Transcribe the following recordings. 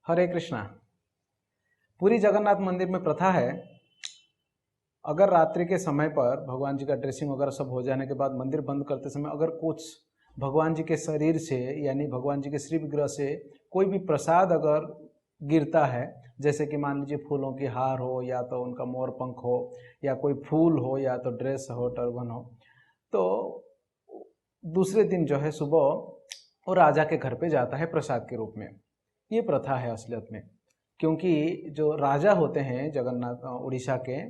हरे कृष्णा। पूरी जगन्नाथ मंदिर में प्रथा है, अगर रात्रि के समय पर भगवान जी का ड्रेसिंग वगैरह सब हो जाने के बाद मंदिर बंद करते समय अगर कुछ भगवान जी के शरीर से यानी भगवान जी के श्री विग्रह से कोई भी प्रसाद अगर गिरता है, जैसे कि मान लीजिए फूलों की हार हो या तो उनका मोर पंख हो या कोई फूल हो या तो ड्रेस हो, टर्बन हो, तो दूसरे दिन जो है सुबह वो राजा के घर पे जाता है प्रसाद के रूप में। ये प्रथा है असलियत में, क्योंकि जो राजा होते हैं जगन्नाथ उड़ीसा के,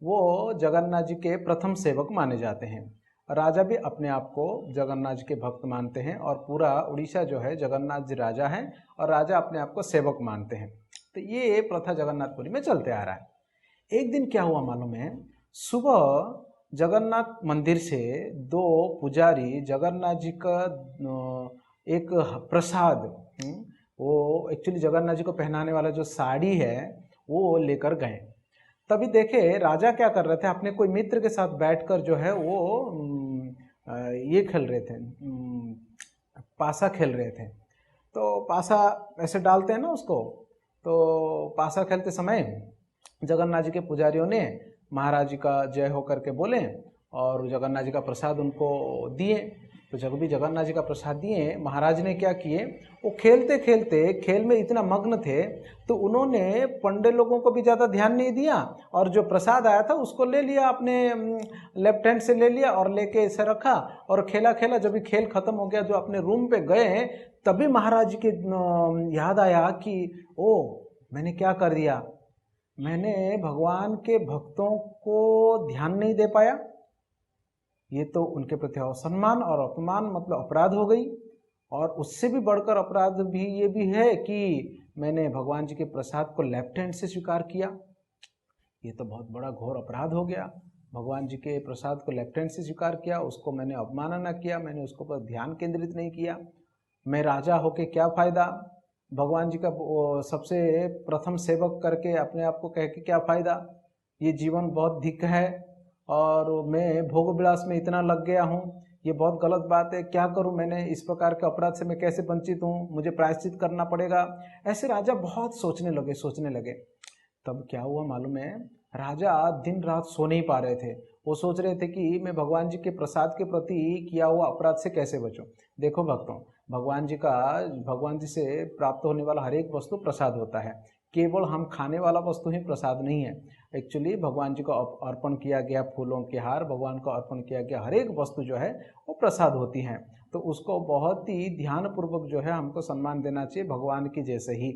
वो जगन्नाथ जी के प्रथम सेवक माने जाते हैं। राजा भी अपने आप को जगन्नाथ जी के भक्त मानते हैं और पूरा उड़ीसा जो है जगन्नाथ जी राजा हैं और राजा अपने आप को सेवक मानते हैं। तो ये प्रथा जगन्नाथपुरी में चलते आ रहा है। एक दिन क्या हुआ मालूम है, सुबह जगन्नाथ मंदिर से दो पुजारी जगन्नाथ जी का एक प्रसाद, वो एक्चुअली जगन्नाथ जी को पहनाने वाला जो साड़ी है वो लेकर गए। तभी देखे राजा क्या कर रहे थे, अपने कोई मित्र के साथ बैठकर जो है वो ये खेल रहे थे, पासा खेल रहे थे। तो पासा ऐसे डालते हैं ना उसको, तो पासा खेलते समय जगन्नाथ जी के पुजारियों ने महाराज जी का जय हो करके बोले और जगन्नाथ जी का प्रसाद उनको दिए। तो जब भी जगन्नाथ जी का प्रसाद दिए, महाराज ने क्या किए, वो खेलते खेलते खेल में इतना मग्न थे तो उन्होंने पंडे लोगों को भी ज़्यादा ध्यान नहीं दिया और जो प्रसाद आया था उसको ले लिया, अपने लेफ्ट हैंड से ले लिया और लेके इसे रखा और खेला खेला। जब भी खेल खत्म हो गया, जो अपने रूम पे गए, तभी महाराज जी के याद आया कि ओ मैंने क्या कर दिया, मैंने भगवान के भक्तों को ध्यान नहीं दे पाया। ये तो उनके प्रति असम्मान और अपमान मतलब अपराध हो गई। और उससे भी बढ़कर अपराध भी ये भी है कि मैंने भगवान जी के प्रसाद को लेफ्ट हैंड से स्वीकार किया। ये तो बहुत बड़ा घोर अपराध हो गया। भगवान जी के प्रसाद को लेफ्ट हैंड से स्वीकार किया, उसको मैंने अवमानना किया, मैंने उसको पर ध्यान केंद्रित नहीं किया। मैं राजा होके क्या फ़ायदा, भगवान जी का सबसे प्रथम सेवक करके अपने आप को कह के क्या फ़ायदा। ये जीवन बहुत धिक् है और मैं भोग विलास में इतना लग गया हूँ, ये बहुत गलत बात है। क्या करूँ, मैंने इस प्रकार के अपराध से मैं कैसे वंचित हूँ, मुझे प्रायश्चित करना पड़ेगा। ऐसे राजा बहुत सोचने लगे। तब क्या हुआ मालूम है, राजा दिन रात सो नहीं पा रहे थे। वो सोच रहे थे कि मैं भगवान जी के प्रसाद के प्रति किया हुआ अपराध से कैसे बचूं। देखो भक्तों, भगवान जी से प्राप्त होने वाला हर एक वस्तु प्रसाद होता है, केवल हम खाने वाला वस्तु ही प्रसाद नहीं है। एक्चुअली भगवान जी को अर्पण किया गया फूलों के हार, भगवान को अर्पण किया गया हर एक वस्तु जो है वो प्रसाद होती है। तो उसको बहुत ही ध्यानपूर्वक जो है हमको सम्मान देना चाहिए, भगवान की जैसे ही।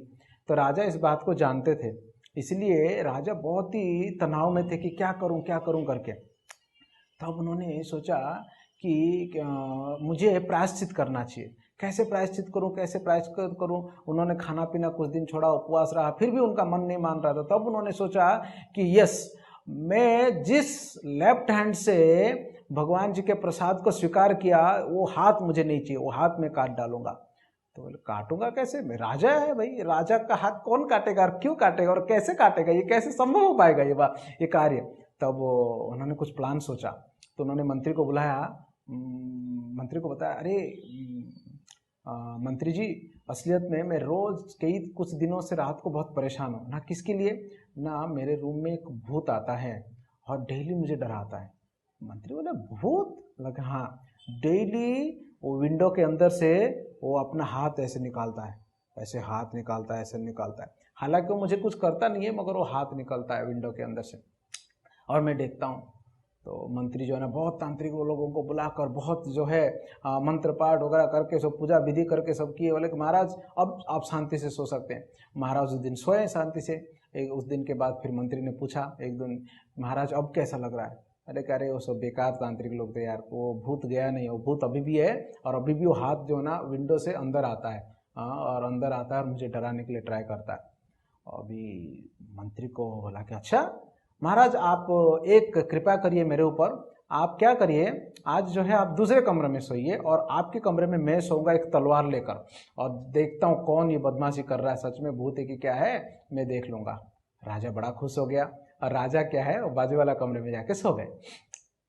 तो राजा इस बात को जानते थे, इसलिए राजा बहुत ही तनाव में थे कि क्या करूं करके। तब उन्होंने सोचा कि मुझे प्रायश्चित करना चाहिए। कैसे प्रायश्चित करूं। उन्होंने खाना पीना कुछ दिन छोड़ा, उपवास रहा, फिर भी उनका मन नहीं मान रहा था। तब उन्होंने सोचा कि यस, मैं जिस लेफ्ट हैंड से भगवान जी के प्रसाद को स्वीकार किया वो हाथ मुझे नहीं चाहिए, वो हाथ में काट डालूंगा। तो बोले काटूंगा कैसे, मैं राजा है भाई, राजा का हाथ कौन काटेगा और क्यों काटेगा और कैसे काटेगा, ये कैसे संभव हो पाएगा ये कार्य। तब उन्होंने कुछ प्लान सोचा। तो उन्होंने मंत्री को बुलाया, मंत्री को बताया, अरे मंत्री जी, असलियत में मैं रोज कुछ दिनों से रात को बहुत परेशान हूँ ना, किसके लिए ना, मेरे रूम में एक भूत आता है और डेली मुझे डराता है। मंत्री बोले भूत, लगा हाँ, डेली वो विंडो के अंदर से वो अपना हाथ ऐसे निकालता है, ऐसे हाथ निकालता है, ऐसे निकालता है। हालांकि वो मुझे कुछ करता नहीं है, मगर वो हाथ निकलता है विंडो के अंदर से और मैं देखता हूँ। तो मंत्री जो है ना बहुत तांत्रिक लोगों को बुलाकर बहुत जो है मंत्र पाठ वगैरह करके सब पूजा विधि करके सब किए। बोले कि महाराज अब आप शांति से सो सकते हैं। महाराज उस दिन सोए शांति से। उस दिन के बाद फिर मंत्री ने पूछा एक दिन, महाराज अब कैसा लग रहा है। अरे कह रहे वो सब बेकार तांत्रिक लोग थे यार, वो भूत गया नहीं, वो भूत अभी भी है और अभी भी वो हाथ जो है ना विंडो से अंदर आता है और अंदर आता है और मुझे डराने के लिए ट्राई करता है। अभी मंत्री को बोला कि अच्छा महाराज, आप एक कृपा करिए मेरे ऊपर, आप क्या करिए, आज जो है आप दूसरे कमरे में सोइए और आपके कमरे में मैं सोऊंगा एक तलवार लेकर, और देखता हूँ कौन ये बदमाशी कर रहा है, सच में भूत है कि क्या है, मैं देख लूंगा। राजा बड़ा खुश हो गया और राजा क्या है वो बाजू वाला कमरे में जाके सो गए।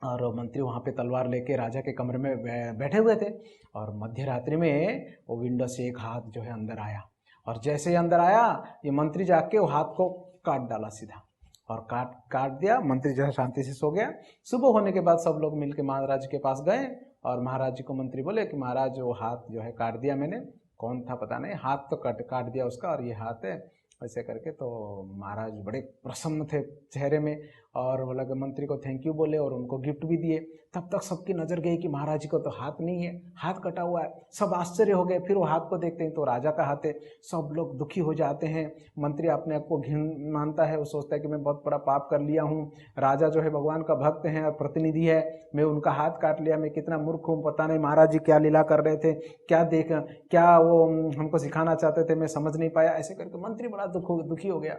और मंत्री वहाँ पे तलवार लेके राजा के कमरे में बैठे हुए थे और मध्य रात्रि में वो विंडो से एक हाथ जो है अंदर आया और जैसे ही अंदर आया ये मंत्री जाके वो हाथ को काट डाला सीधा, और काट दिया। मंत्री जो है शांति से सो गया। सुबह होने के बाद सब लोग मिलकर महाराज के पास गए और महाराज जी को मंत्री बोले कि महाराज वो हाथ जो है काट दिया मैंने, कौन था पता नहीं, हाथ तो काट दिया उसका और ये हाथ है ऐसे करके। तो महाराज बड़े प्रसन्न थे चेहरे में और बोला कि मंत्री को थैंक यू बोले और उनको गिफ्ट भी दिए। तब तक सबकी नज़र गई कि महाराज जी को तो हाथ नहीं है, हाथ कटा हुआ है। सब आश्चर्य हो गए। फिर वो हाथ को देखते हैं तो राजा का हाथ है। सब लोग दुखी हो जाते हैं। मंत्री अपने आप को घिन मानता है, वो सोचता है कि मैं बहुत बड़ा पाप कर लिया हूँ। राजा जो है भगवान का भक्त है और प्रतिनिधि है, मैं उनका हाथ काट लिया, मैं कितना मूर्ख हूँ, पता नहीं महाराज जी क्या लीला कर रहे थे, क्या वो हमको सिखाना चाहते थे, मैं समझ नहीं पाया। ऐसे करके मंत्री बड़ा दुखी हो गया।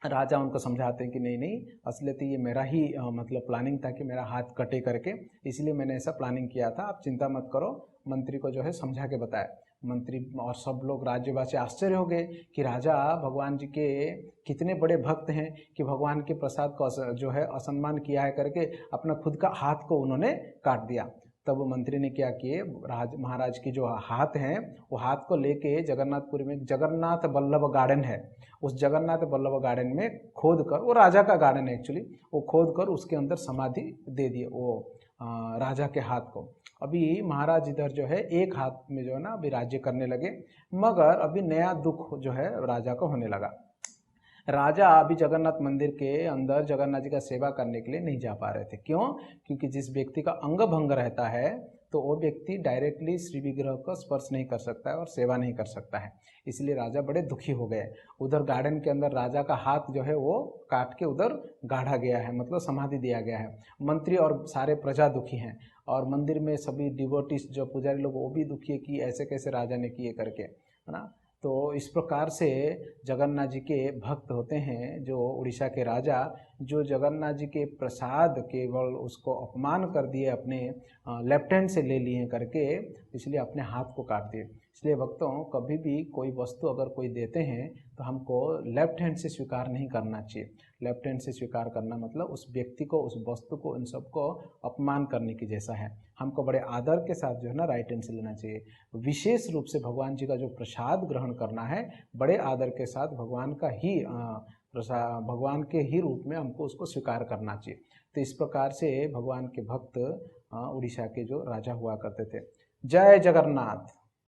राजा उनको समझाते हैं कि नहीं असलियत ये मेरा ही मतलब प्लानिंग था कि मेरा हाथ कटे करके, इसलिए मैंने ऐसा प्लानिंग किया था, आप चिंता मत करो। मंत्री को जो है समझा के बताया। मंत्री और सब लोग राज्यवासी आश्चर्य हो गए कि राजा भगवान जी के कितने बड़े भक्त हैं कि भगवान के प्रसाद को जो है असम्मान किया है करके अपना खुद का हाथ को उन्होंने काट दिया। तब मंत्री ने क्या किए, महाराज की जो हाथ हैं वो हाथ को लेके जगन्नाथपुरी में जगन्नाथ वल्लभ गार्डन है, उस जगन्नाथ वल्लभ गार्डन में खोद कर, वो राजा का गार्डन है एक्चुअली, वो खोद कर उसके अंदर समाधि दे दिए वो राजा के हाथ को। अभी महाराज इधर जो है एक हाथ में जो है ना अभी राज्य करने लगे, मगर अभी नया दुख जो है राजा को होने लगा। राजा अभी जगन्नाथ मंदिर के अंदर जगन्नाथ जी का सेवा करने के लिए नहीं जा पा रहे थे। क्यों? क्योंकि जिस व्यक्ति का अंग भंग रहता है तो वो व्यक्ति डायरेक्टली श्री विग्रह को स्पर्श नहीं कर सकता है और सेवा नहीं कर सकता है। इसलिए राजा बड़े दुखी हो गए। उधर गार्डन के अंदर राजा का हाथ जो है वो काट के उधर गाढ़ा गया है, मतलब समाधि दिया गया है। मंत्री और सारे प्रजा दुखी हैं और मंदिर में सभी डिवोटीज जो पुजारी लोग वो भी दुखी है कि ऐसे कैसे राजा ने किए करके, है ना। तो इस प्रकार से जगन्नाथ जी के भक्त होते हैं जो उड़ीसा के राजा, जो जगन्नाथ जी के प्रसाद केवल उसको अपमान कर दिए, अपने लेफ्ट हैंड से ले लिए करके, इसलिए अपने हाथ को काट दिए। इसलिए भक्तों, कभी भी कोई वस्तु अगर कोई देते हैं तो हमको लेफ्ट हैंड से स्वीकार नहीं करना चाहिए। लेफ्ट हैंड से स्वीकार करना मतलब उस व्यक्ति को, उस वस्तु को, उन सबको अपमान करने की जैसा है। हमको बड़े आदर के साथ जो है ना राइट हैंड से लेना चाहिए। विशेष रूप से भगवान जी का जो प्रसाद ग्रहण करना है, बड़े आदर के साथ भगवान का ही प्रसाद, भगवान के ही रूप में हमको उसको स्वीकार करना चाहिए। तो इस प्रकार से भगवान के भक्त उड़ीसा के जो राजा हुआ करते थे। जय जगन्नाथ।